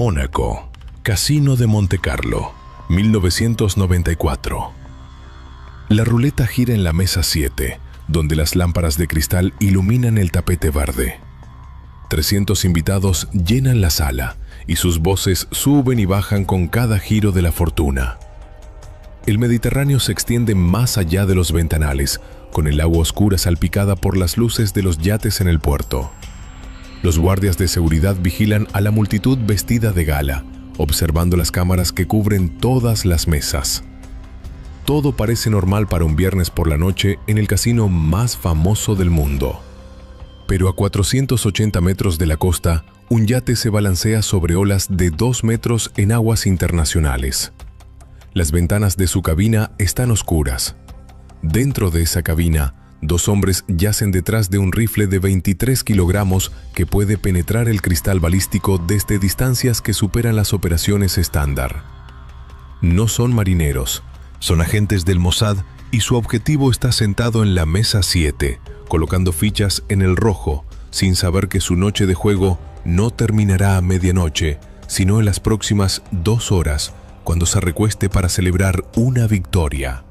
Mónaco, Casino de Montecarlo, 1994. La ruleta gira en la mesa 7, donde las lámparas de cristal iluminan el tapete verde. 300 invitados llenan la sala y sus voces suben y bajan con cada giro de la fortuna. El Mediterráneo se extiende más allá de los ventanales, con el agua oscura salpicada por las luces de los yates en el puerto. Los guardias de seguridad vigilan a la multitud vestida de gala, observando las cámaras que cubren todas las mesas. Todo parece normal para un viernes por la noche en el casino más famoso del mundo. Pero a 480 metros de la costa, un yate se balancea sobre olas de 2 metros en aguas internacionales. Las ventanas de su cabina están oscuras. Dentro de esa cabina, 2 hombres yacen detrás de un rifle de 23 kilogramos que puede penetrar el cristal balístico desde distancias que superan las operaciones estándar. No son marineros, son agentes del Mossad y su objetivo está sentado en la mesa 7, colocando fichas en el rojo, sin saber que su noche de juego no terminará a medianoche, sino en las próximas 2 horas, cuando se recueste para celebrar una victoria.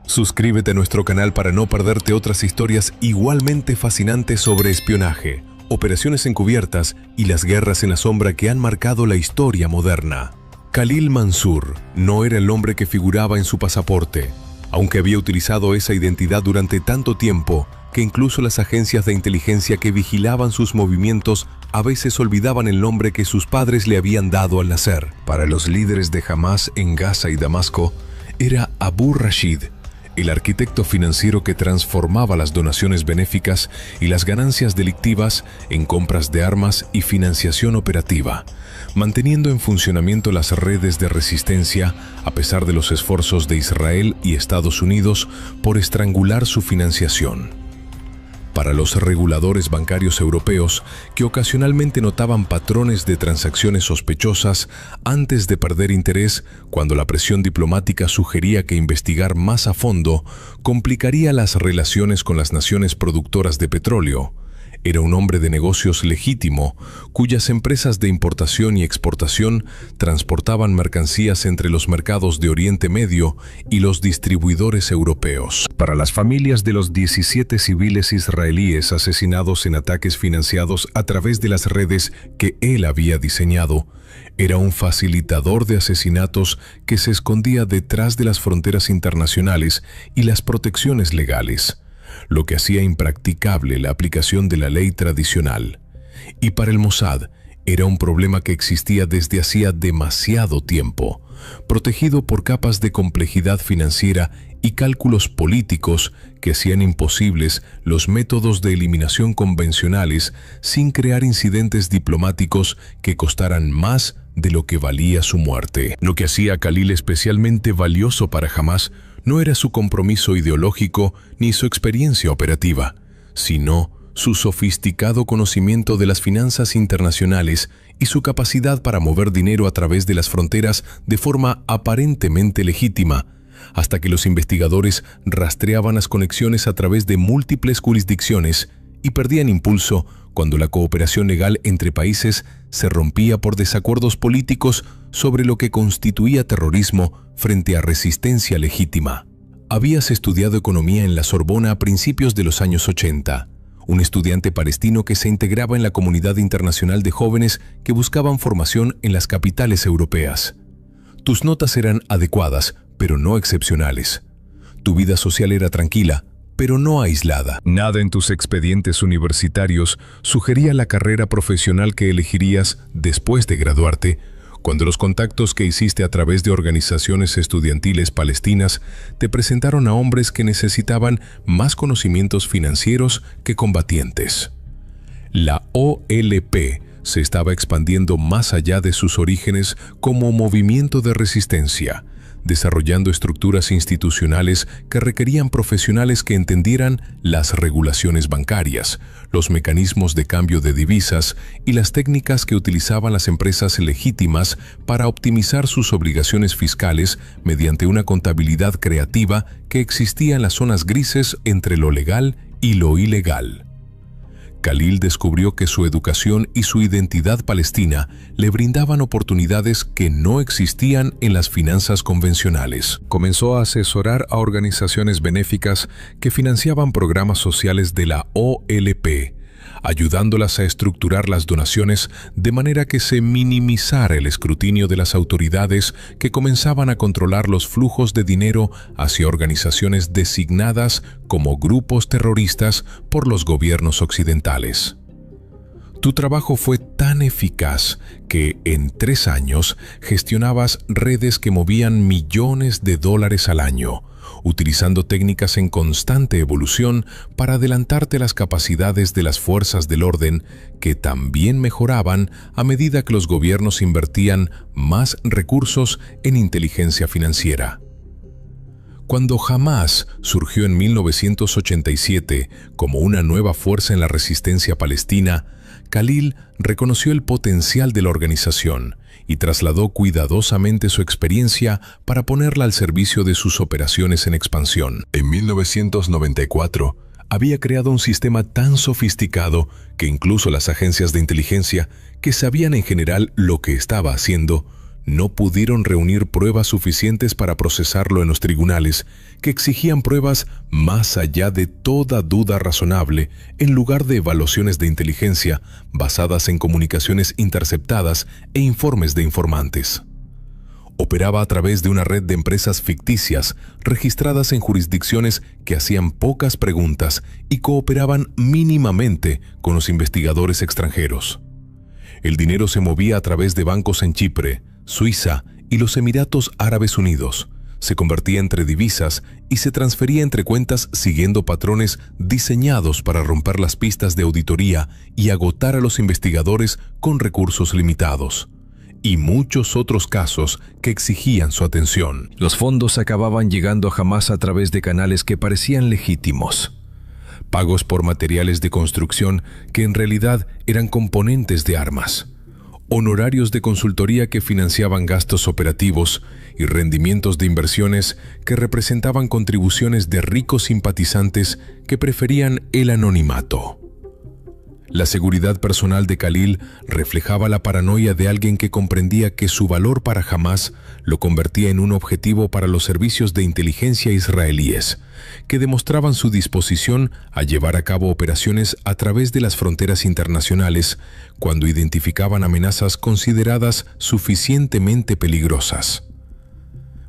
Suscríbete a nuestro canal para no perderte otras historias igualmente fascinantes sobre espionaje, operaciones encubiertas y las guerras en la sombra que han marcado la historia moderna. Khalil Mansur no era el nombre que figuraba en su pasaporte, aunque había utilizado esa identidad durante tanto tiempo que incluso las agencias de inteligencia que vigilaban sus movimientos a veces olvidaban el nombre que sus padres le habían dado al nacer. Para los líderes de Hamas en Gaza y Damasco, era Abu Rashid, el arquitecto financiero que transformaba las donaciones benéficas y las ganancias delictivas en compras de armas y financiación operativa, manteniendo en funcionamiento las redes de resistencia a pesar de los esfuerzos de Israel y Estados Unidos por estrangular su financiación. Para los reguladores bancarios europeos, que ocasionalmente notaban patrones de transacciones sospechosas antes de perder interés cuando la presión diplomática sugería que investigar más a fondo complicaría las relaciones con las naciones productoras de petróleo, era un hombre de negocios legítimo, cuyas empresas de importación y exportación transportaban mercancías entre los mercados de Oriente Medio y los distribuidores europeos. Para las familias de los 17 civiles israelíes asesinados en ataques financiados a través de las redes que él había diseñado, era un facilitador de asesinatos que se escondía detrás de las fronteras internacionales y las protecciones legales, lo que hacía impracticable la aplicación de la ley tradicional. Y para el Mossad era un problema que existía desde hacía demasiado tiempo, protegido por capas de complejidad financiera y cálculos políticos que hacían imposibles los métodos de eliminación convencionales sin crear incidentes diplomáticos que costaran más de lo que valía su muerte. Lo que hacía a Khalil especialmente valioso para Hamas no era su compromiso ideológico ni su experiencia operativa, sino su sofisticado conocimiento de las finanzas internacionales y su capacidad para mover dinero a través de las fronteras de forma aparentemente legítima, hasta que los investigadores rastreaban las conexiones a través de múltiples jurisdicciones y perdían impulso cuando la cooperación legal entre países se rompía por desacuerdos políticos sobre lo que constituía terrorismo frente a resistencia legítima. Habías estudiado economía en la Sorbona a principios de los años 80, un estudiante palestino que se integraba en la comunidad internacional de jóvenes que buscaban formación en las capitales europeas. Tus notas eran adecuadas, pero no excepcionales. Tu vida social era tranquila, pero no aislada. Nada en tus expedientes universitarios sugería la carrera profesional que elegirías después de graduarte, cuando los contactos que hiciste a través de organizaciones estudiantiles palestinas te presentaron a hombres que necesitaban más conocimientos financieros que combatientes. La OLP se estaba expandiendo más allá de sus orígenes como movimiento de resistencia, desarrollando estructuras institucionales que requerían profesionales que entendieran las regulaciones bancarias, los mecanismos de cambio de divisas y las técnicas que utilizaban las empresas legítimas para optimizar sus obligaciones fiscales mediante una contabilidad creativa que existía en las zonas grises entre lo legal y lo ilegal. Khalil descubrió que su educación y su identidad palestina le brindaban oportunidades que no existían en las finanzas convencionales. Comenzó a asesorar a organizaciones benéficas que financiaban programas sociales de la OLP, ayudándolas a estructurar las donaciones de manera que se minimizara el escrutinio de las autoridades que comenzaban a controlar los flujos de dinero hacia organizaciones designadas como grupos terroristas por los gobiernos occidentales. Tu trabajo fue tan eficaz que en 3 años gestionabas redes que movían millones de dólares al año, utilizando técnicas en constante evolución para adelantarte las capacidades de las fuerzas del orden, que también mejoraban a medida que los gobiernos invertían más recursos en inteligencia financiera. Cuando Hamás surgió en 1987 como una nueva fuerza en la resistencia palestina, Khalil reconoció el potencial de la organización y trasladó cuidadosamente su experiencia para ponerla al servicio de sus operaciones en expansión. En 1994, había creado un sistema tan sofisticado que incluso las agencias de inteligencia, que sabían en general lo que estaba haciendo, no pudieron reunir pruebas suficientes para procesarlo en los tribunales, que exigían pruebas más allá de toda duda razonable, en lugar de evaluaciones de inteligencia basadas en comunicaciones interceptadas e informes de informantes. Operaba a través de una red de empresas ficticias registradas en jurisdicciones que hacían pocas preguntas y cooperaban mínimamente con los investigadores extranjeros. El dinero se movía a través de bancos en Chipre, Suiza y los Emiratos Árabes Unidos, se convertía entre divisas y se transfería entre cuentas siguiendo patrones diseñados para romper las pistas de auditoría y agotar a los investigadores con recursos limitados, y muchos otros casos que exigían su atención. Los fondos acababan llegando a Hamás a través de canales que parecían legítimos. Pagos por materiales de construcción que en realidad eran componentes de armas, honorarios de consultoría que financiaban gastos operativos y rendimientos de inversiones que representaban contribuciones de ricos simpatizantes que preferían el anonimato. La seguridad personal de Khalil reflejaba la paranoia de alguien que comprendía que su valor para Hamás lo convertía en un objetivo para los servicios de inteligencia israelíes, que demostraban su disposición a llevar a cabo operaciones a través de las fronteras internacionales cuando identificaban amenazas consideradas suficientemente peligrosas.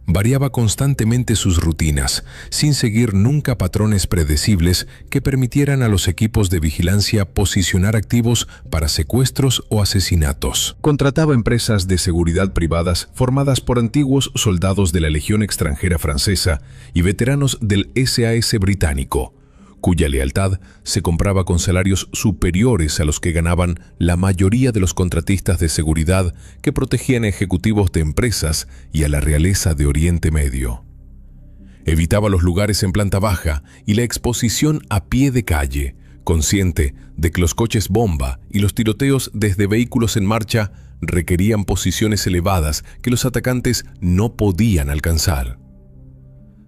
Variaba constantemente sus rutinas, sin seguir nunca patrones predecibles que permitieran a los equipos de vigilancia posicionar activos para secuestros o asesinatos. Contrataba empresas de seguridad privadas formadas por antiguos soldados de la Legión extranjera francesa y veteranos del SAS británico, cuya lealtad se compraba con salarios superiores a los que ganaban la mayoría de los contratistas de seguridad que protegían a ejecutivos de empresas y a la realeza de Oriente Medio. Evitaba los lugares en planta baja y la exposición a pie de calle, consciente de que los coches bomba y los tiroteos desde vehículos en marcha requerían posiciones elevadas que los atacantes no podían alcanzar.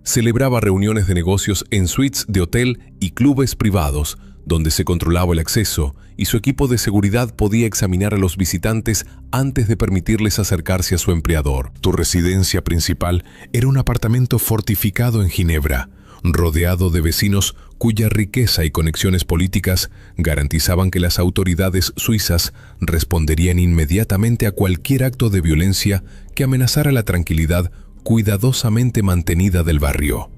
Celebraba reuniones de negocios en suites de hotel y clubes privados, donde se controlaba el acceso y su equipo de seguridad podía examinar a los visitantes antes de permitirles acercarse a su empleador. Tu residencia principal era un apartamento fortificado en Ginebra, rodeado de vecinos cuya riqueza y conexiones políticas garantizaban que las autoridades suizas responderían inmediatamente a cualquier acto de violencia que amenazara la tranquilidad cuidadosamente mantenida del barrio.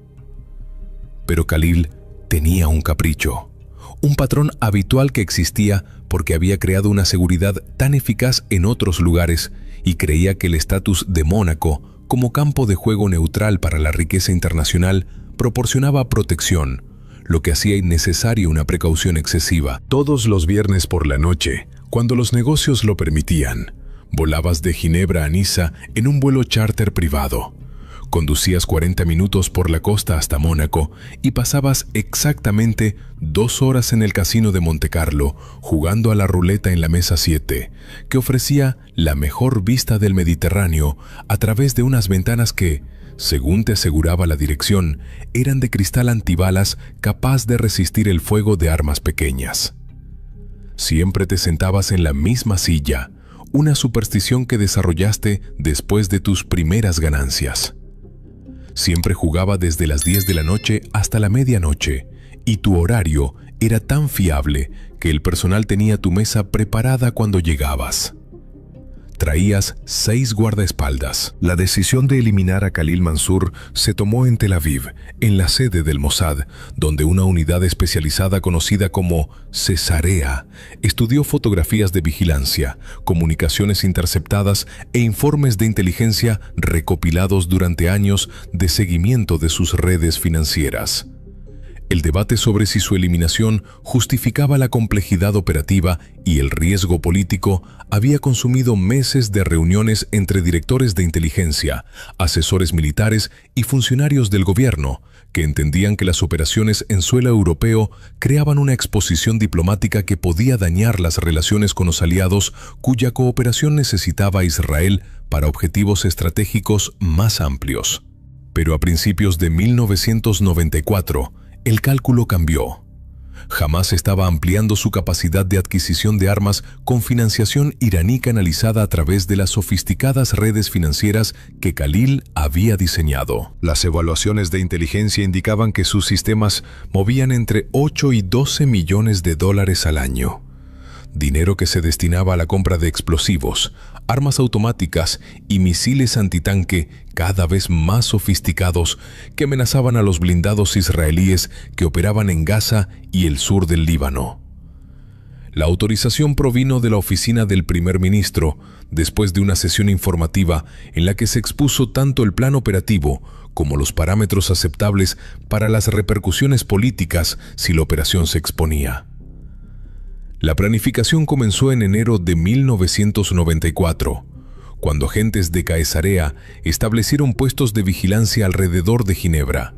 Pero Khalil tenía un capricho, un patrón habitual que existía porque había creado una seguridad tan eficaz en otros lugares y creía que el estatus de Mónaco como campo de juego neutral para la riqueza internacional proporcionaba protección, lo que hacía innecesaria una precaución excesiva. Todos los viernes por la noche, cuando los negocios lo permitían, volabas de Ginebra a Niza en un vuelo charter privado. Conducías 40 minutos por la costa hasta Mónaco y pasabas exactamente 2 horas en el casino de Montecarlo jugando a la ruleta en la mesa 7, que ofrecía la mejor vista del Mediterráneo a través de unas ventanas que, según te aseguraba la dirección, eran de cristal antibalas capaz de resistir el fuego de armas pequeñas. Siempre te sentabas en la misma silla, una superstición que desarrollaste después de tus primeras ganancias. Siempre jugaba desde las 10 de la noche hasta la medianoche, y tu horario era tan fiable que el personal tenía tu mesa preparada cuando llegabas. Traías 6 guardaespaldas. La decisión de eliminar a Khalil Mansur se tomó en Tel Aviv, en la sede del Mossad, donde una unidad especializada conocida como Cesarea estudió fotografías de vigilancia, comunicaciones interceptadas e informes de inteligencia recopilados durante años de seguimiento de sus redes financieras. El debate sobre si su eliminación justificaba la complejidad operativa y el riesgo político había consumido meses de reuniones entre directores de inteligencia, asesores militares y funcionarios del gobierno, que entendían que las operaciones en suelo europeo creaban una exposición diplomática que podía dañar las relaciones con los aliados cuya cooperación necesitaba a Israel para objetivos estratégicos más amplios. Pero a principios de 1994, el cálculo cambió. Hamás estaba ampliando su capacidad de adquisición de armas con financiación iraní canalizada a través de las sofisticadas redes financieras que Khalil había diseñado. Las evaluaciones de inteligencia indicaban que sus sistemas movían entre 8 y 12 millones de dólares al año. Dinero que se destinaba a la compra de explosivos, armas automáticas y misiles antitanque cada vez más sofisticados que amenazaban a los blindados israelíes que operaban en Gaza y el sur del Líbano. La autorización provino de la oficina del primer ministro después de una sesión informativa en la que se expuso tanto el plan operativo como los parámetros aceptables para las repercusiones políticas si la operación se exponía. La planificación comenzó en enero de 1994, cuando agentes de Caesarea establecieron puestos de vigilancia alrededor de Ginebra,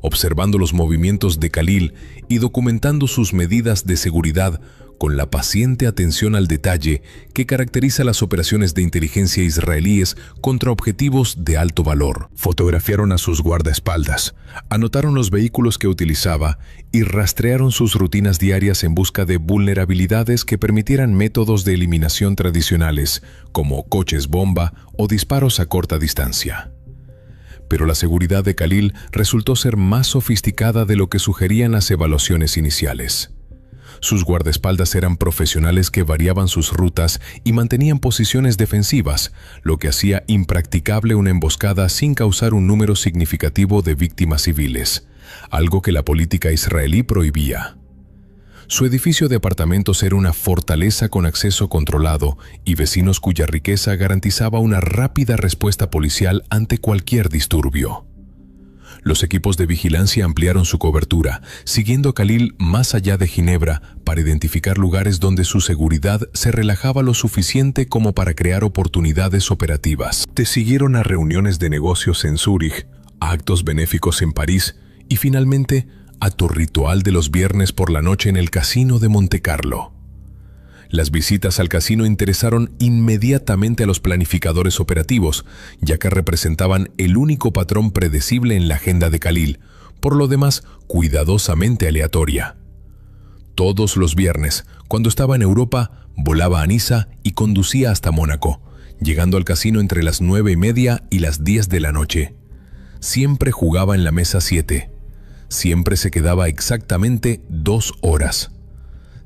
observando los movimientos de Khalil y documentando sus medidas de seguridad con la paciente atención al detalle que caracteriza las operaciones de inteligencia israelíes contra objetivos de alto valor. Fotografiaron a sus guardaespaldas, anotaron los vehículos que utilizaba y rastrearon sus rutinas diarias en busca de vulnerabilidades que permitieran métodos de eliminación tradicionales, como coches bomba o disparos a corta distancia. Pero la seguridad de Khalil resultó ser más sofisticada de lo que sugerían las evaluaciones iniciales. Sus guardaespaldas eran profesionales que variaban sus rutas y mantenían posiciones defensivas, lo que hacía impracticable una emboscada sin causar un número significativo de víctimas civiles, algo que la política israelí prohibía. Su edificio de apartamentos era una fortaleza con acceso controlado y vecinos cuya riqueza garantizaba una rápida respuesta policial ante cualquier disturbio. Los equipos de vigilancia ampliaron su cobertura, siguiendo a Khalil más allá de Ginebra para identificar lugares donde su seguridad se relajaba lo suficiente como para crear oportunidades operativas. Te siguieron a reuniones de negocios en Zúrich, a actos benéficos en París y finalmente a tu ritual de los viernes por la noche en el casino de Montecarlo. Las visitas al casino interesaron inmediatamente a los planificadores operativos, ya que representaban el único patrón predecible en la agenda de Khalil, por lo demás cuidadosamente aleatoria. Todos los viernes, cuando estaba en Europa, volaba a Niza y conducía hasta Mónaco, llegando al casino entre las 9:30 y las 10 de la noche. Siempre jugaba en la mesa 7. Siempre se quedaba exactamente 2 horas.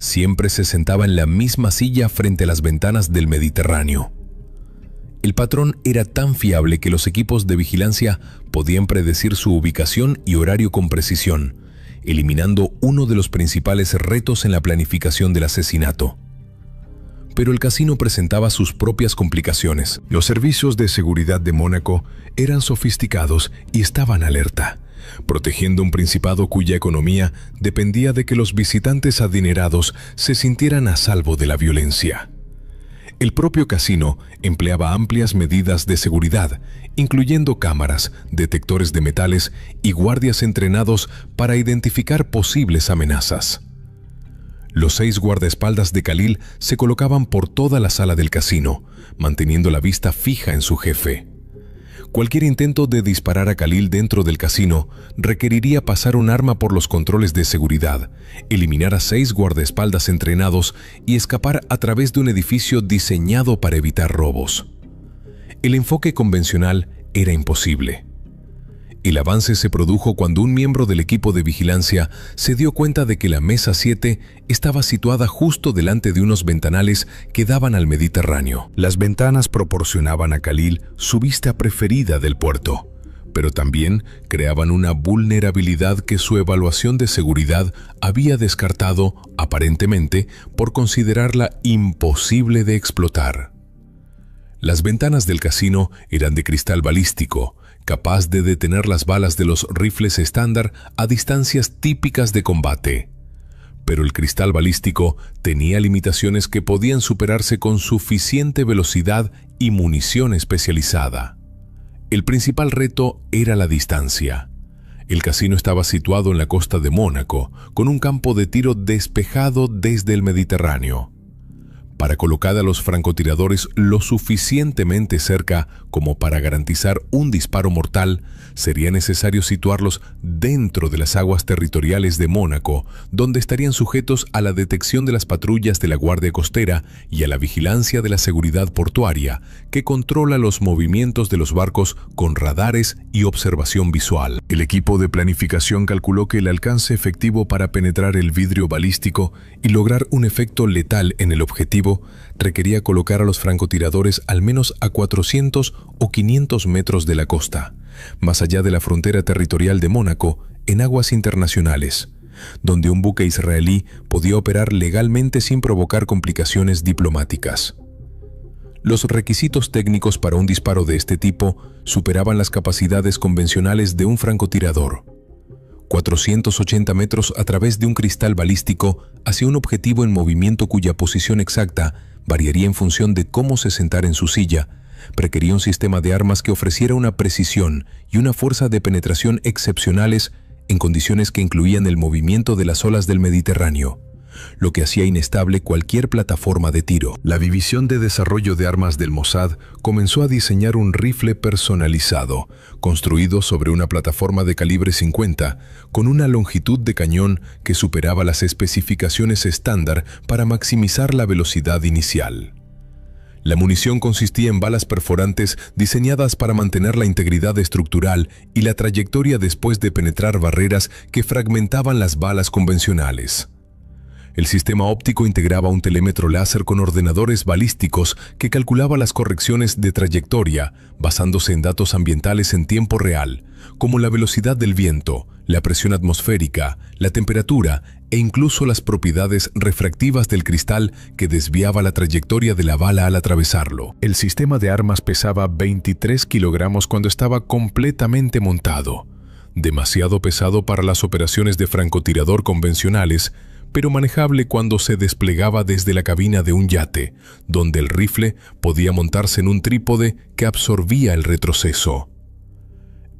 Siempre se sentaba en la misma silla frente a las ventanas del Mediterráneo. El patrón era tan fiable que los equipos de vigilancia podían predecir su ubicación y horario con precisión, eliminando uno de los principales retos en la planificación del asesinato. Pero el casino presentaba sus propias complicaciones. Los servicios de seguridad de Mónaco eran sofisticados y estaban alerta, protegiendo un principado cuya economía dependía de que los visitantes adinerados se sintieran a salvo de la violencia. El propio casino empleaba amplias medidas de seguridad, incluyendo cámaras, detectores de metales y guardias entrenados para identificar posibles amenazas. Los 6 guardaespaldas de Khalil se colocaban por toda la sala del casino, manteniendo la vista fija en su jefe. Cualquier intento de disparar a Khalil dentro del casino requeriría pasar un arma por los controles de seguridad, eliminar a 6 guardaespaldas entrenados y escapar a través de un edificio diseñado para evitar robos. El enfoque convencional era imposible. El avance se produjo cuando un miembro del equipo de vigilancia se dio cuenta de que la mesa 7 estaba situada justo delante de unos ventanales que daban al Mediterráneo. Las ventanas proporcionaban a Khalil su vista preferida del puerto, pero también creaban una vulnerabilidad que su evaluación de seguridad había descartado, aparentemente, por considerarla imposible de explotar. Las ventanas del casino eran de cristal balístico, capaz de detener las balas de los rifles estándar a distancias típicas de combate. Pero el cristal balístico tenía limitaciones que podían superarse con suficiente velocidad y munición especializada. El principal reto era la distancia. El casino estaba situado en la costa de Mónaco, con un campo de tiro despejado desde el Mediterráneo. Para colocar a los francotiradores lo suficientemente cerca como para garantizar un disparo mortal, sería necesario situarlos dentro de las aguas territoriales de Mónaco, donde estarían sujetos a la detección de las patrullas de la Guardia Costera y a la vigilancia de la seguridad portuaria, que controla los movimientos de los barcos con radares y observación visual. El equipo de planificación calculó que el alcance efectivo para penetrar el vidrio balístico y lograr un efecto letal en el objetivo requería colocar a los francotiradores al menos a 400 o 500 metros de la costa, más allá de la frontera territorial de Mónaco, en aguas internacionales, donde un buque israelí podía operar legalmente sin provocar complicaciones diplomáticas. Los requisitos técnicos para un disparo de este tipo superaban las capacidades convencionales de un francotirador. 480 metros a través de un cristal balístico hacia un objetivo en movimiento cuya posición exacta variaría en función de cómo se sentara en su silla, requería un sistema de armas que ofreciera una precisión y una fuerza de penetración excepcionales en condiciones que incluían el movimiento de las olas del Mediterráneo, lo que hacía inestable cualquier plataforma de tiro. La División de Desarrollo de Armas del Mossad comenzó a diseñar un rifle personalizado, construido sobre una plataforma de calibre 50, con una longitud de cañón que superaba las especificaciones estándar para maximizar la velocidad inicial. La munición consistía en balas perforantes diseñadas para mantener la integridad estructural y la trayectoria después de penetrar barreras que fragmentaban las balas convencionales. El sistema óptico integraba un telémetro láser con ordenadores balísticos que calculaba las correcciones de trayectoria basándose en datos ambientales en tiempo real, como la velocidad del viento, la presión atmosférica, la temperatura e incluso las propiedades refractivas del cristal que desviaba la trayectoria de la bala al atravesarlo. El sistema de armas pesaba 23 kilogramos cuando estaba completamente montado, demasiado pesado para las operaciones de francotirador convencionales, pero manejable cuando se desplegaba desde la cabina de un yate, donde el rifle podía montarse en un trípode que absorbía el retroceso.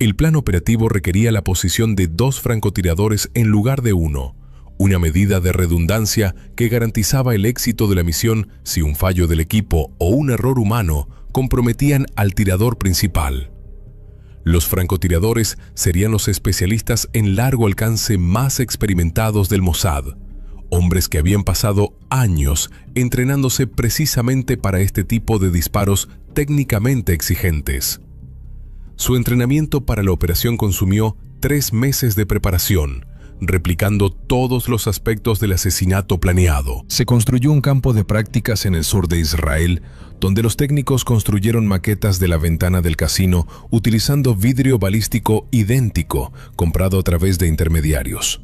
El plan operativo requería la posición de 2 francotiradores en lugar de 1, una medida de redundancia que garantizaba el éxito de la misión si un fallo del equipo o un error humano comprometían al tirador principal. Los francotiradores serían los especialistas en largo alcance más experimentados del Mossad, hombres que habían pasado años entrenándose precisamente para este tipo de disparos técnicamente exigentes. Su entrenamiento para la operación consumió 3 meses de preparación, replicando todos los aspectos del asesinato planeado. Se construyó un campo de prácticas en el sur de Israel, donde los técnicos construyeron maquetas de la ventana del casino utilizando vidrio balístico idéntico comprado a través de intermediarios.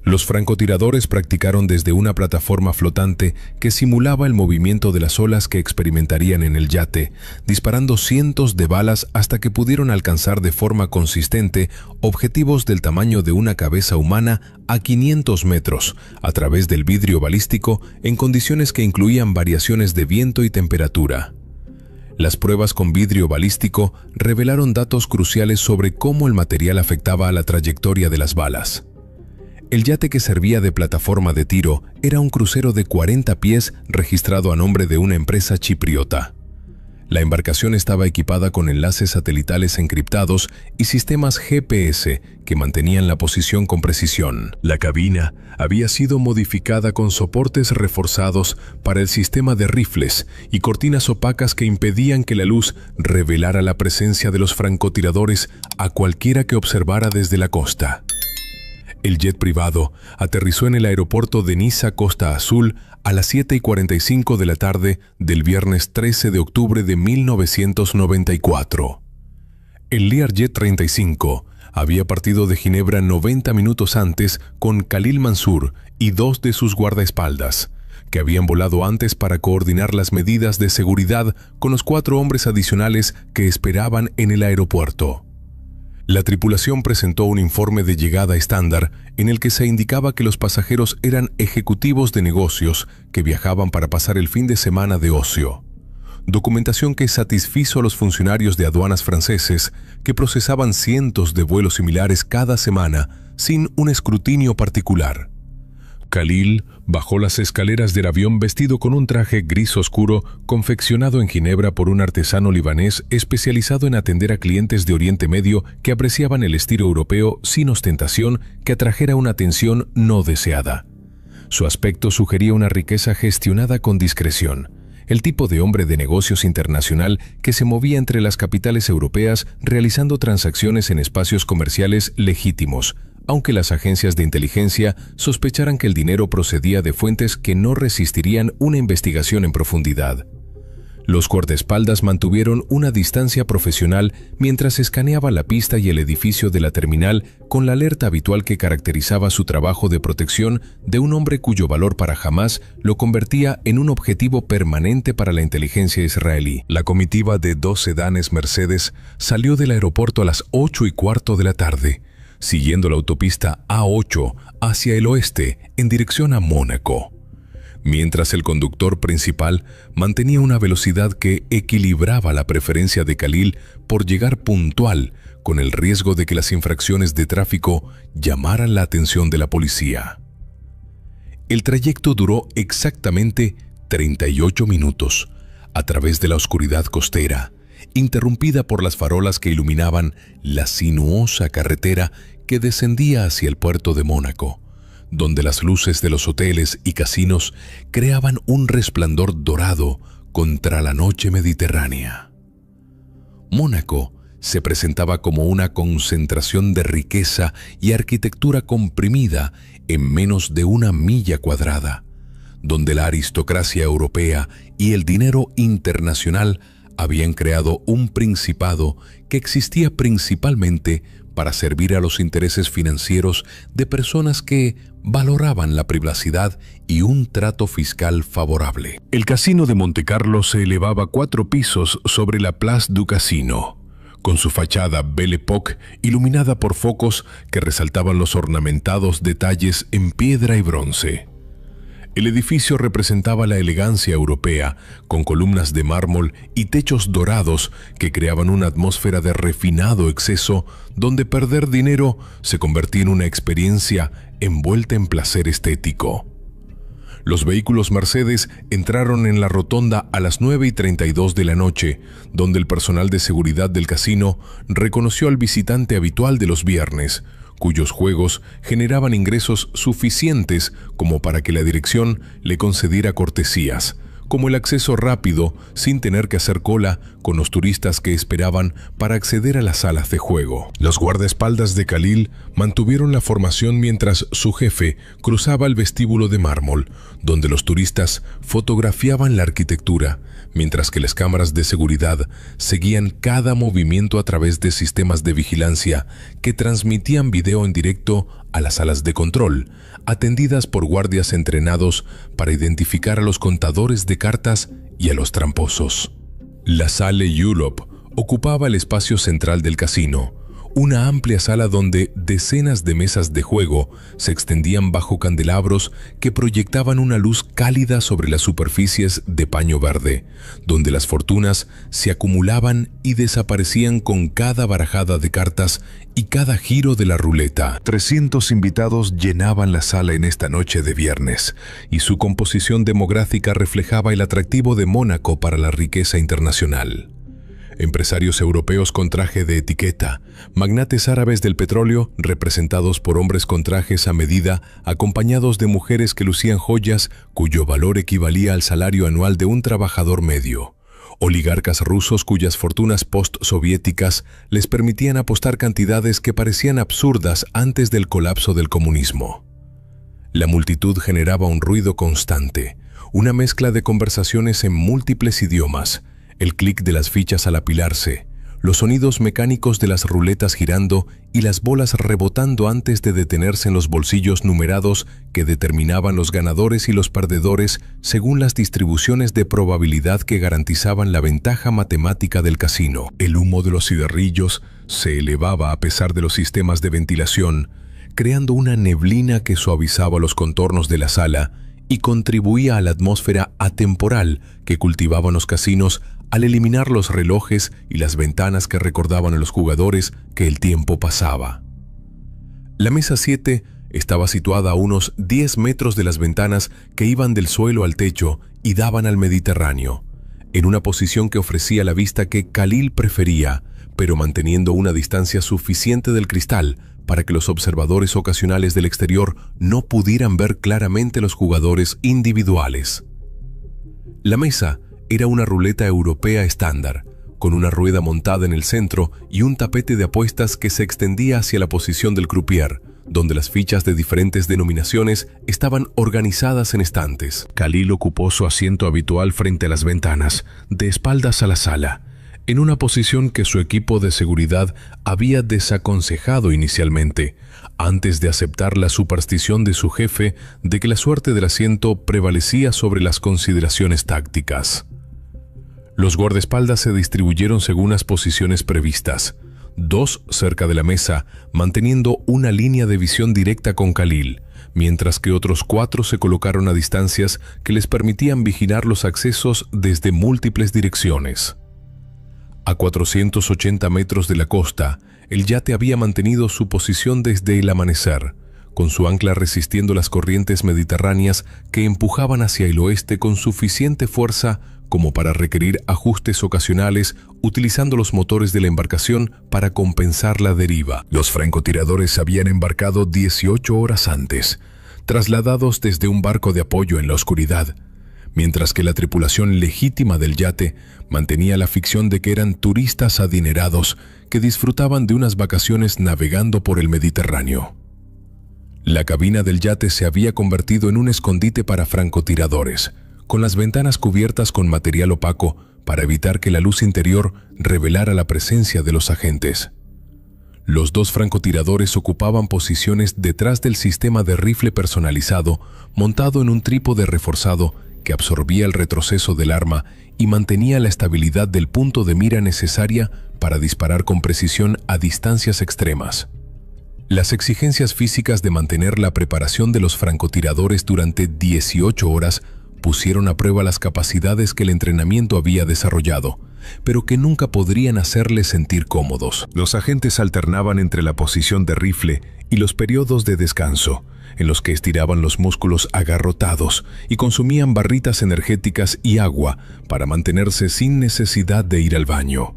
Los francotiradores practicaron desde una plataforma flotante que simulaba el movimiento de las olas que experimentarían en el yate, disparando cientos de balas hasta que pudieron alcanzar de forma consistente objetivos del tamaño de una cabeza humana a 500 metros, a través del vidrio balístico en condiciones que incluían variaciones de viento y temperatura. Las pruebas con vidrio balístico revelaron datos cruciales sobre cómo el material afectaba a la trayectoria de las balas. El yate que servía de plataforma de tiro era un crucero de 40 pies registrado a nombre de una empresa chipriota. La embarcación estaba equipada con enlaces satelitales encriptados y sistemas GPS que mantenían la posición con precisión. La cabina había sido modificada con soportes reforzados para el sistema de rifles y cortinas opacas que impedían que la luz revelara la presencia de los francotiradores a cualquiera que observara desde la costa. El jet privado aterrizó en el aeropuerto de Niza, Costa Azul, a las 7:45 de la tarde del viernes 13 de octubre de 1994. El Learjet 35 había partido de Ginebra 90 minutos antes con Khalil Mansour y 2 de sus guardaespaldas, que habían volado antes para coordinar las medidas de seguridad con los 4 hombres adicionales que esperaban en el aeropuerto. La tripulación presentó un informe de llegada estándar en el que se indicaba que los pasajeros eran ejecutivos de negocios que viajaban para pasar el fin de semana de ocio. Documentación que satisfizo a los funcionarios de aduanas franceses que procesaban cientos de vuelos similares cada semana sin un escrutinio particular. Khalil bajó las escaleras del avión vestido con un traje gris oscuro confeccionado en Ginebra por un artesano libanés especializado en atender a clientes de Oriente Medio que apreciaban el estilo europeo sin ostentación que atrajera una atención no deseada. Su aspecto sugería una riqueza gestionada con discreción, el tipo de hombre de negocios internacional que se movía entre las capitales europeas realizando transacciones en espacios comerciales legítimos, aunque las agencias de inteligencia sospecharan que el dinero procedía de fuentes que no resistirían una investigación en profundidad. Los guardaespaldas mantuvieron una distancia profesional mientras escaneaba la pista y el edificio de la terminal con la alerta habitual que caracterizaba su trabajo de protección de un hombre cuyo valor para Hamás lo convertía en un objetivo permanente para la inteligencia israelí. La comitiva de 2 sedanes Mercedes salió del aeropuerto a las 8:15 de la tarde, siguiendo la autopista A8 hacia el oeste en dirección a Mónaco, mientras el conductor principal mantenía una velocidad que equilibraba la preferencia de Khalil por llegar puntual con el riesgo de que las infracciones de tráfico llamaran la atención de la policía. El trayecto duró exactamente 38 minutos a través de la oscuridad costera, interrumpida por las farolas que iluminaban la sinuosa carretera que descendía hacia el puerto de Mónaco, donde las luces de los hoteles y casinos creaban un resplandor dorado contra la noche mediterránea. Mónaco se presentaba como una concentración de riqueza y arquitectura comprimida en menos de 1 milla cuadrada, donde la aristocracia europea y el dinero internacional habían creado un principado que existía principalmente para servir a los intereses financieros de personas que valoraban la privacidad y un trato fiscal favorable. El casino de Montecarlo se elevaba 4 pisos sobre la Place du Casino, con su fachada Belle Époque iluminada por focos que resaltaban los ornamentados detalles en piedra y bronce. El edificio representaba la elegancia europea, con columnas de mármol y techos dorados que creaban una atmósfera de refinado exceso donde perder dinero se convertía en una experiencia envuelta en placer estético. Los vehículos Mercedes entraron en la rotonda a las 9:32 de la noche, donde el personal de seguridad del casino reconoció al visitante habitual de los viernes, cuyos juegos generaban ingresos suficientes como para que la dirección le concediera cortesías, como el acceso rápido sin tener que hacer cola con los turistas que esperaban para acceder a las salas de juego. Los guardaespaldas de Khalil mantuvieron la formación mientras su jefe cruzaba el vestíbulo de mármol, donde los turistas fotografiaban la arquitectura, mientras que las cámaras de seguridad seguían cada movimiento a través de sistemas de vigilancia que transmitían video en directo a las salas de control, atendidas por guardias entrenados para identificar a los contadores de cartas y a los tramposos. La Salle Europe ocupaba el espacio central del casino, Una amplia sala donde decenas de mesas de juego se extendían bajo candelabros que proyectaban una luz cálida sobre las superficies de paño verde, donde las fortunas se acumulaban y desaparecían con cada barajada de cartas y cada giro de la ruleta. 300 invitados llenaban la sala en esta noche de viernes, y su composición demográfica reflejaba el atractivo de Mónaco para la riqueza internacional. Empresarios europeos con traje de etiqueta, magnates árabes del petróleo representados por hombres con trajes a medida, acompañados de mujeres que lucían joyas cuyo valor equivalía al salario anual de un trabajador medio. Oligarcas rusos cuyas fortunas postsoviéticas les permitían apostar cantidades que parecían absurdas antes del colapso del comunismo. La multitud generaba un ruido constante, una mezcla de conversaciones en múltiples idiomas, el clic de las fichas al apilarse, los sonidos mecánicos de las ruletas girando y las bolas rebotando antes de detenerse en los bolsillos numerados que determinaban los ganadores y los perdedores según las distribuciones de probabilidad que garantizaban la ventaja matemática del casino. El humo de los cigarrillos se elevaba a pesar de los sistemas de ventilación, creando una neblina que suavizaba los contornos de la sala y contribuía a la atmósfera atemporal que cultivaban los casinos al eliminar los relojes y las ventanas que recordaban a los jugadores que el tiempo pasaba. La mesa 7 estaba situada a unos 10 metros de las ventanas que iban del suelo al techo y daban al Mediterráneo, en una posición que ofrecía la vista que Khalil prefería, pero manteniendo una distancia suficiente del cristal para que los observadores ocasionales del exterior no pudieran ver claramente los jugadores individuales. La mesa era una ruleta europea estándar, con una rueda montada en el centro y un tapete de apuestas que se extendía hacia la posición del croupier, donde las fichas de diferentes denominaciones estaban organizadas en estantes. Khalil ocupó su asiento habitual frente a las ventanas, de espaldas a la sala, en una posición que su equipo de seguridad había desaconsejado inicialmente, antes de aceptar la superstición de su jefe de que la suerte del asiento prevalecía sobre las consideraciones tácticas. Los guardaespaldas se distribuyeron según las posiciones previstas, 2 cerca de la mesa, manteniendo una línea de visión directa con Khalil, mientras que otros 4 se colocaron a distancias que les permitían vigilar los accesos desde múltiples direcciones. A 480 metros de la costa, el yate había mantenido su posición desde el amanecer, con su ancla resistiendo las corrientes mediterráneas que empujaban hacia el oeste con suficiente fuerza como para requerir ajustes ocasionales utilizando los motores de la embarcación para compensar la deriva. Los francotiradores habían embarcado 18 horas antes, trasladados desde un barco de apoyo en la oscuridad, mientras que la tripulación legítima del yate mantenía la ficción de que eran turistas adinerados que disfrutaban de unas vacaciones navegando por el Mediterráneo. La cabina del yate se había convertido en un escondite para francotiradores, con las ventanas cubiertas con material opaco para evitar que la luz interior revelara la presencia de los agentes. Los 2 francotiradores ocupaban posiciones detrás del sistema de rifle personalizado montado en un trípode reforzado que absorbía el retroceso del arma y mantenía la estabilidad del punto de mira necesaria para disparar con precisión a distancias extremas. Las exigencias físicas de mantener la preparación de los francotiradores durante 18 horas pusieron a prueba las capacidades que el entrenamiento había desarrollado, pero que nunca podrían hacerles sentir cómodos. Los agentes alternaban entre la posición de rifle y los periodos de descanso, en los que estiraban los músculos agarrotados y consumían barritas energéticas y agua para mantenerse sin necesidad de ir al baño.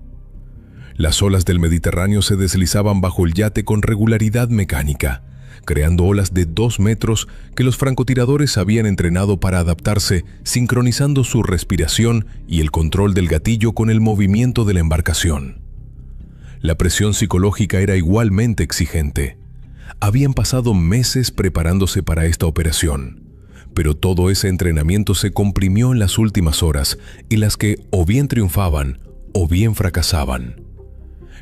Las olas del Mediterráneo se deslizaban bajo el yate con regularidad mecánica, creando olas de 2 metros que los francotiradores habían entrenado para adaptarse, sincronizando su respiración y el control del gatillo con el movimiento de la embarcación. La presión psicológica era igualmente exigente. Habían pasado meses preparándose para esta operación, pero todo ese entrenamiento se comprimió en las últimas horas, en las que o bien triunfaban o bien fracasaban.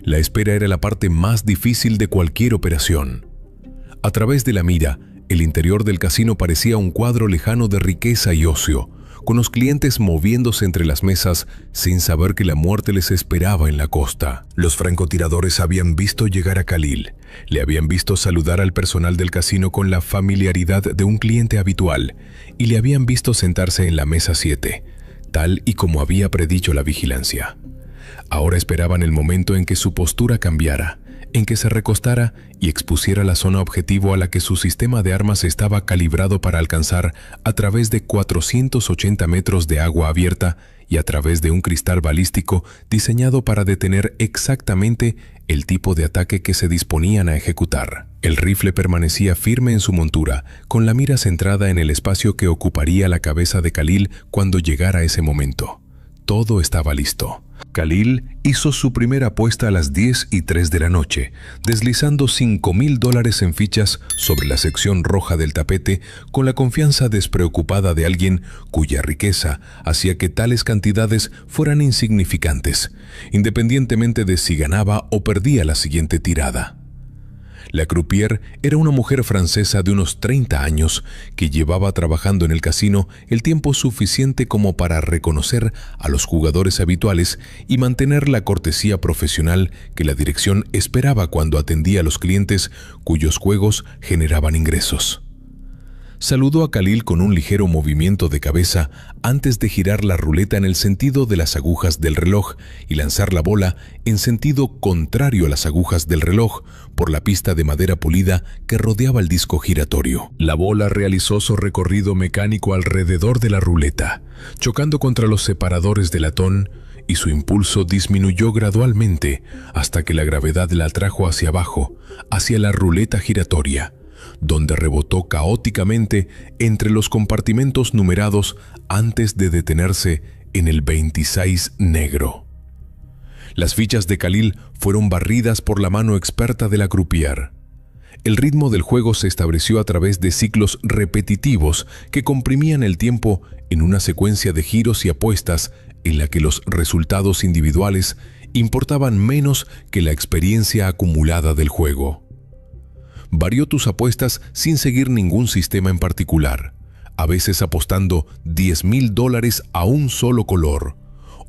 La espera era la parte más difícil de cualquier operación. A través de la mira, el interior del casino parecía un cuadro lejano de riqueza y ocio, con los clientes moviéndose entre las mesas sin saber que la muerte les esperaba en la costa. Los francotiradores habían visto llegar a Khalil, le habían visto saludar al personal del casino con la familiaridad de un cliente habitual y le habían visto sentarse en la mesa 7, tal y como había predicho la vigilancia. Ahora esperaban el momento en que su postura cambiara, en que se recostara y expusiera la zona objetivo a la que su sistema de armas estaba calibrado para alcanzar a través de 480 metros de agua abierta y a través de un cristal balístico diseñado para detener exactamente el tipo de ataque que se disponían a ejecutar. El rifle permanecía firme en su montura, con la mira centrada en el espacio que ocuparía la cabeza de Khalil cuando llegara ese momento. Todo estaba listo. Khalil hizo su primera apuesta a las 10:03 de la noche, deslizando $5,000 en fichas sobre la sección roja del tapete con la confianza despreocupada de alguien cuya riqueza hacía que tales cantidades fueran insignificantes, independientemente de si ganaba o perdía la siguiente tirada. La croupier era una mujer francesa de unos 30 años que llevaba trabajando en el casino el tiempo suficiente como para reconocer a los jugadores habituales y mantener la cortesía profesional que la dirección esperaba cuando atendía a los clientes cuyos juegos generaban ingresos. Saludó a Khalil con un ligero movimiento de cabeza antes de girar la ruleta en el sentido de las agujas del reloj y lanzar la bola en sentido contrario a las agujas del reloj por la pista de madera pulida que rodeaba el disco giratorio. La bola realizó su recorrido mecánico alrededor de la ruleta, chocando contra los separadores de latón, y su impulso disminuyó gradualmente hasta que la gravedad la atrajo hacia abajo, hacia la ruleta giratoria, donde rebotó caóticamente entre los compartimentos numerados antes de detenerse en el 26 negro. Las fichas de Khalil fueron barridas por la mano experta de la croupier. El ritmo del juego se estableció a través de ciclos repetitivos que comprimían el tiempo en una secuencia de giros y apuestas en la que los resultados individuales importaban menos que la experiencia acumulada del juego. Varió tus apuestas sin seguir ningún sistema en particular, a veces apostando $10,000 a un solo color,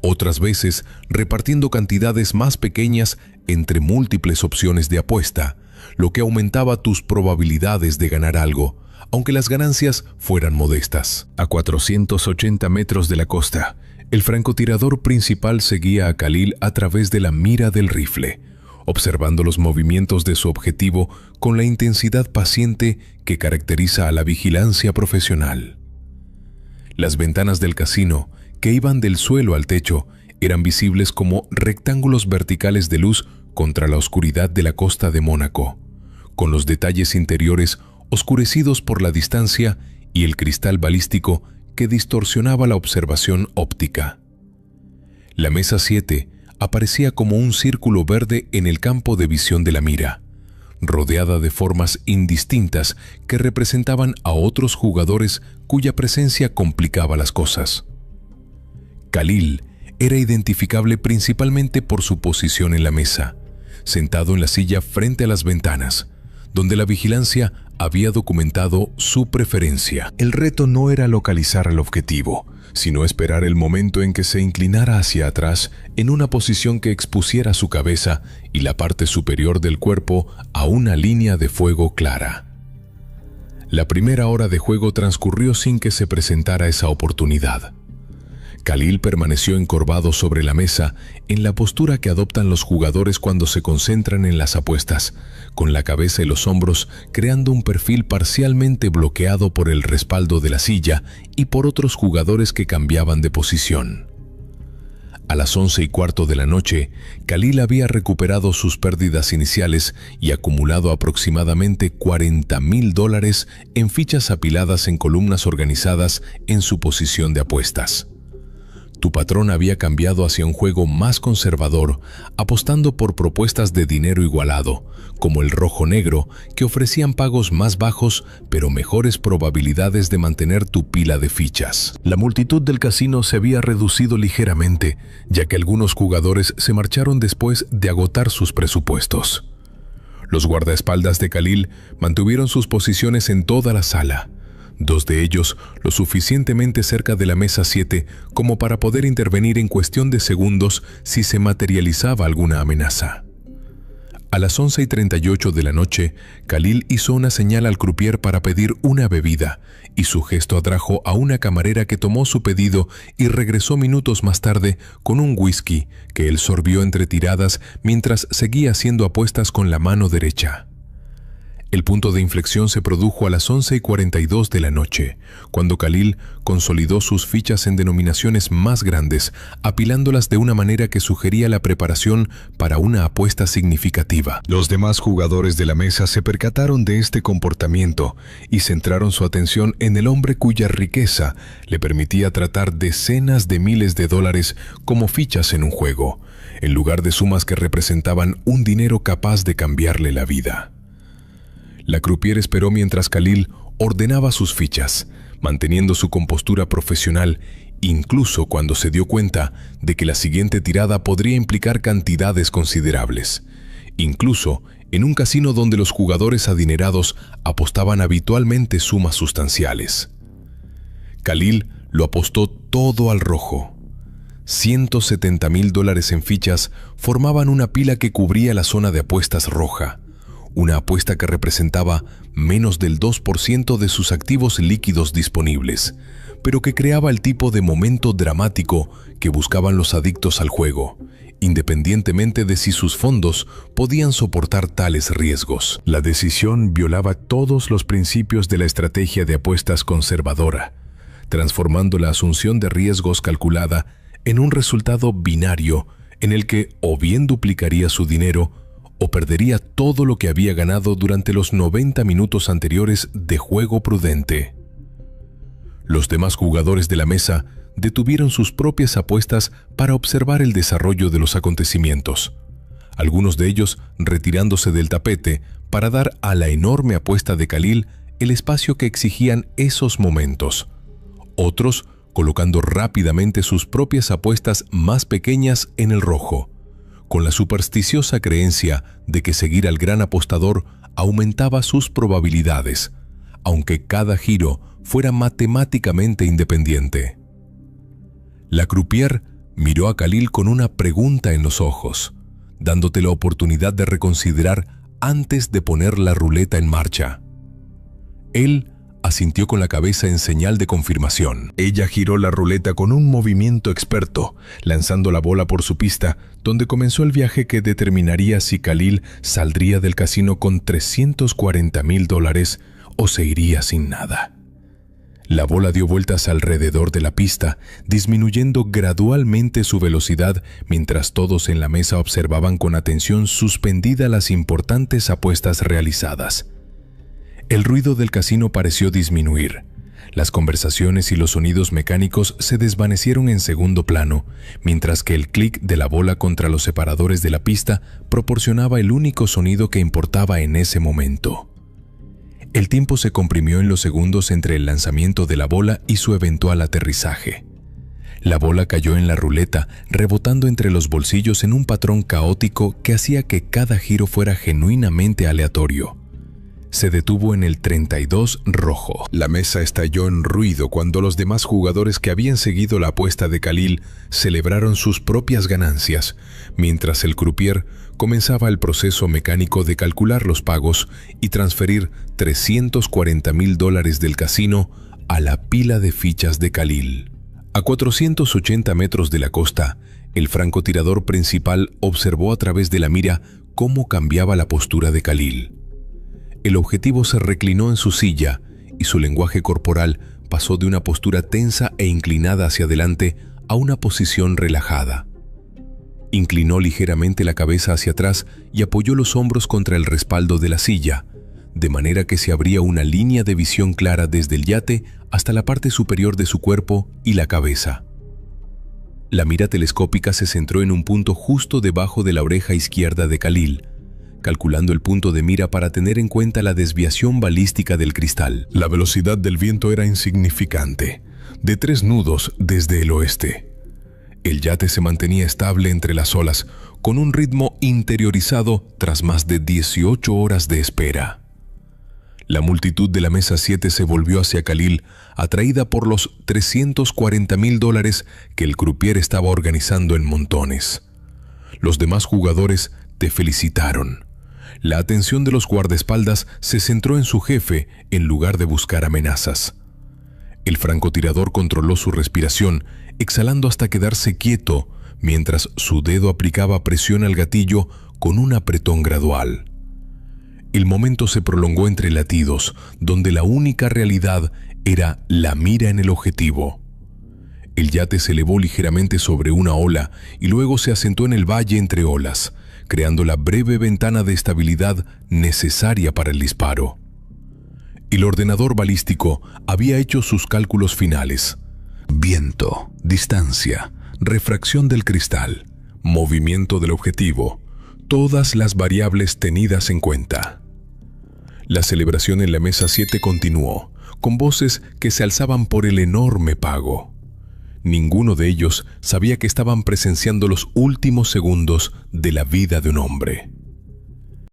otras veces repartiendo cantidades más pequeñas entre múltiples opciones de apuesta, lo que aumentaba tus probabilidades de ganar algo, aunque las ganancias fueran modestas. A 480 metros de la costa, el francotirador principal seguía a Khalil a través de la mira del rifle, observando los movimientos de su objetivo con la intensidad paciente que caracteriza a la vigilancia profesional. Las ventanas del casino, que iban del suelo al techo, eran visibles como rectángulos verticales de luz contra la oscuridad de la costa de Mónaco, con los detalles interiores oscurecidos por la distancia y el cristal balístico que distorsionaba la observación óptica. La mesa 7 aparecía como un círculo verde en el campo de visión de la mira, rodeada de formas indistintas que representaban a otros jugadores cuya presencia complicaba las cosas. Khalil era identificable principalmente por su posición en la mesa, sentado en la silla frente a las ventanas, donde la vigilancia había documentado su preferencia. El reto no era localizar al objetivo, sino esperar el momento en que se inclinara hacia atrás en una posición que expusiera su cabeza y la parte superior del cuerpo a una línea de fuego clara. La primera hora de juego transcurrió sin que se presentara esa oportunidad. Khalil permaneció encorvado sobre la mesa en la postura que adoptan los jugadores cuando se concentran en las apuestas, con la cabeza y los hombros creando un perfil parcialmente bloqueado por el respaldo de la silla y por otros jugadores que cambiaban de posición. A las 11:15 de la noche, Khalil había recuperado sus pérdidas iniciales y acumulado aproximadamente $40,000 en fichas apiladas en columnas organizadas en su posición de apuestas. Tu patrón había cambiado hacia un juego más conservador, apostando por propuestas de dinero igualado, como el rojo-negro, que ofrecían pagos más bajos pero mejores probabilidades de mantener tu pila de fichas. La multitud del casino se había reducido ligeramente, ya que algunos jugadores se marcharon después de agotar sus presupuestos. Los guardaespaldas de Khalil mantuvieron sus posiciones en toda la sala, 2 de ellos lo suficientemente cerca de la mesa 7 como para poder intervenir en cuestión de segundos si se materializaba alguna amenaza. A las 11:38 de la noche, Khalil hizo una señal al croupier para pedir una bebida, y su gesto atrajo a una camarera que tomó su pedido y regresó minutos más tarde con un whisky que él sorbió entre tiradas mientras seguía haciendo apuestas con la mano derecha. El punto de inflexión se produjo a las 11:42 de la noche, cuando Khalil consolidó sus fichas en denominaciones más grandes, apilándolas de una manera que sugería la preparación para una apuesta significativa. Los demás jugadores de la mesa se percataron de este comportamiento y centraron su atención en el hombre cuya riqueza le permitía tratar decenas de miles de dólares como fichas en un juego, en lugar de sumas que representaban un dinero capaz de cambiarle la vida. La croupier esperó mientras Khalil ordenaba sus fichas, manteniendo su compostura profesional, incluso cuando se dio cuenta de que la siguiente tirada podría implicar cantidades considerables, incluso en un casino donde los jugadores adinerados apostaban habitualmente sumas sustanciales. Khalil lo apostó todo al rojo. $170,000 en fichas formaban una pila que cubría la zona de apuestas roja, una apuesta que representaba menos del 2% de sus activos líquidos disponibles, pero que creaba el tipo de momento dramático que buscaban los adictos al juego, independientemente de si sus fondos podían soportar tales riesgos. La decisión violaba todos los principios de la estrategia de apuestas conservadora, transformando la asunción de riesgos calculada en un resultado binario en el que o bien duplicaría su dinero o perdería todo lo que había ganado durante los 90 minutos anteriores de juego prudente. Los demás jugadores de la mesa detuvieron sus propias apuestas para observar el desarrollo de los acontecimientos, algunos de ellos retirándose del tapete para dar a la enorme apuesta de Khalil el espacio que exigían esos momentos, otros colocando rápidamente sus propias apuestas más pequeñas en el rojo, con la supersticiosa creencia de que seguir al gran apostador aumentaba sus probabilidades, aunque cada giro fuera matemáticamente independiente. La croupier miró a Khalil con una pregunta en los ojos, dándote la oportunidad de reconsiderar antes de poner la ruleta en marcha. Él asintió con la cabeza en señal de confirmación. Ella giró la ruleta con un movimiento experto, lanzando la bola por su pista, donde comenzó el viaje que determinaría si Khalil saldría del casino con $340,000 o se iría sin nada. La bola dio vueltas alrededor de la pista, disminuyendo gradualmente su velocidad mientras todos en la mesa observaban con atención suspendida las importantes apuestas realizadas. El ruido del casino pareció disminuir. Las conversaciones y los sonidos mecánicos se desvanecieron en segundo plano, mientras que el clic de la bola contra los separadores de la pista proporcionaba el único sonido que importaba en ese momento. El tiempo se comprimió en los segundos entre el lanzamiento de la bola y su eventual aterrizaje. La bola cayó en la ruleta, rebotando entre los bolsillos en un patrón caótico que hacía que cada giro fuera genuinamente aleatorio. Se detuvo en el 32 rojo. La mesa estalló en ruido cuando los demás jugadores que habían seguido la apuesta de Khalil celebraron sus propias ganancias, mientras el croupier comenzaba el proceso mecánico de calcular los pagos y transferir $340,000 del casino a la pila de fichas de Khalil. A 480 metros de la costa, el francotirador principal observó a través de la mira cómo cambiaba la postura de Khalil. El objetivo se reclinó en su silla y su lenguaje corporal pasó de una postura tensa e inclinada hacia adelante a una posición relajada. Inclinó ligeramente la cabeza hacia atrás y apoyó los hombros contra el respaldo de la silla, de manera que se abría una línea de visión clara desde el yate hasta la parte superior de su cuerpo y la cabeza. La mira telescópica se centró en un punto justo debajo de la oreja izquierda de Khalil, calculando el punto de mira para tener en cuenta la desviación balística del cristal. La velocidad del viento era insignificante, de 3 nudos desde el oeste. El yate se mantenía estable entre las olas, con un ritmo interiorizado tras más de 18 horas de espera. La multitud de la mesa 7 se volvió hacia Khalil, atraída por los $340,000 que el croupier estaba organizando en montones. Los demás jugadores te felicitaron. La atención de los guardaespaldas se centró en su jefe en lugar de buscar amenazas. El francotirador controló su respiración, exhalando hasta quedarse quieto, mientras su dedo aplicaba presión al gatillo con un apretón gradual. El momento se prolongó entre latidos, donde la única realidad era la mira en el objetivo. El yate se elevó ligeramente sobre una ola y luego se asentó en el valle entre olas, creando la breve ventana de estabilidad necesaria para el disparo. El ordenador balístico había hecho sus cálculos finales. Viento, distancia, refracción del cristal, movimiento del objetivo, todas las variables tenidas en cuenta. La celebración en la mesa 7 continuó, con voces que se alzaban por el enorme pago. Ninguno de ellos sabía que estaban presenciando los últimos segundos de la vida de un hombre.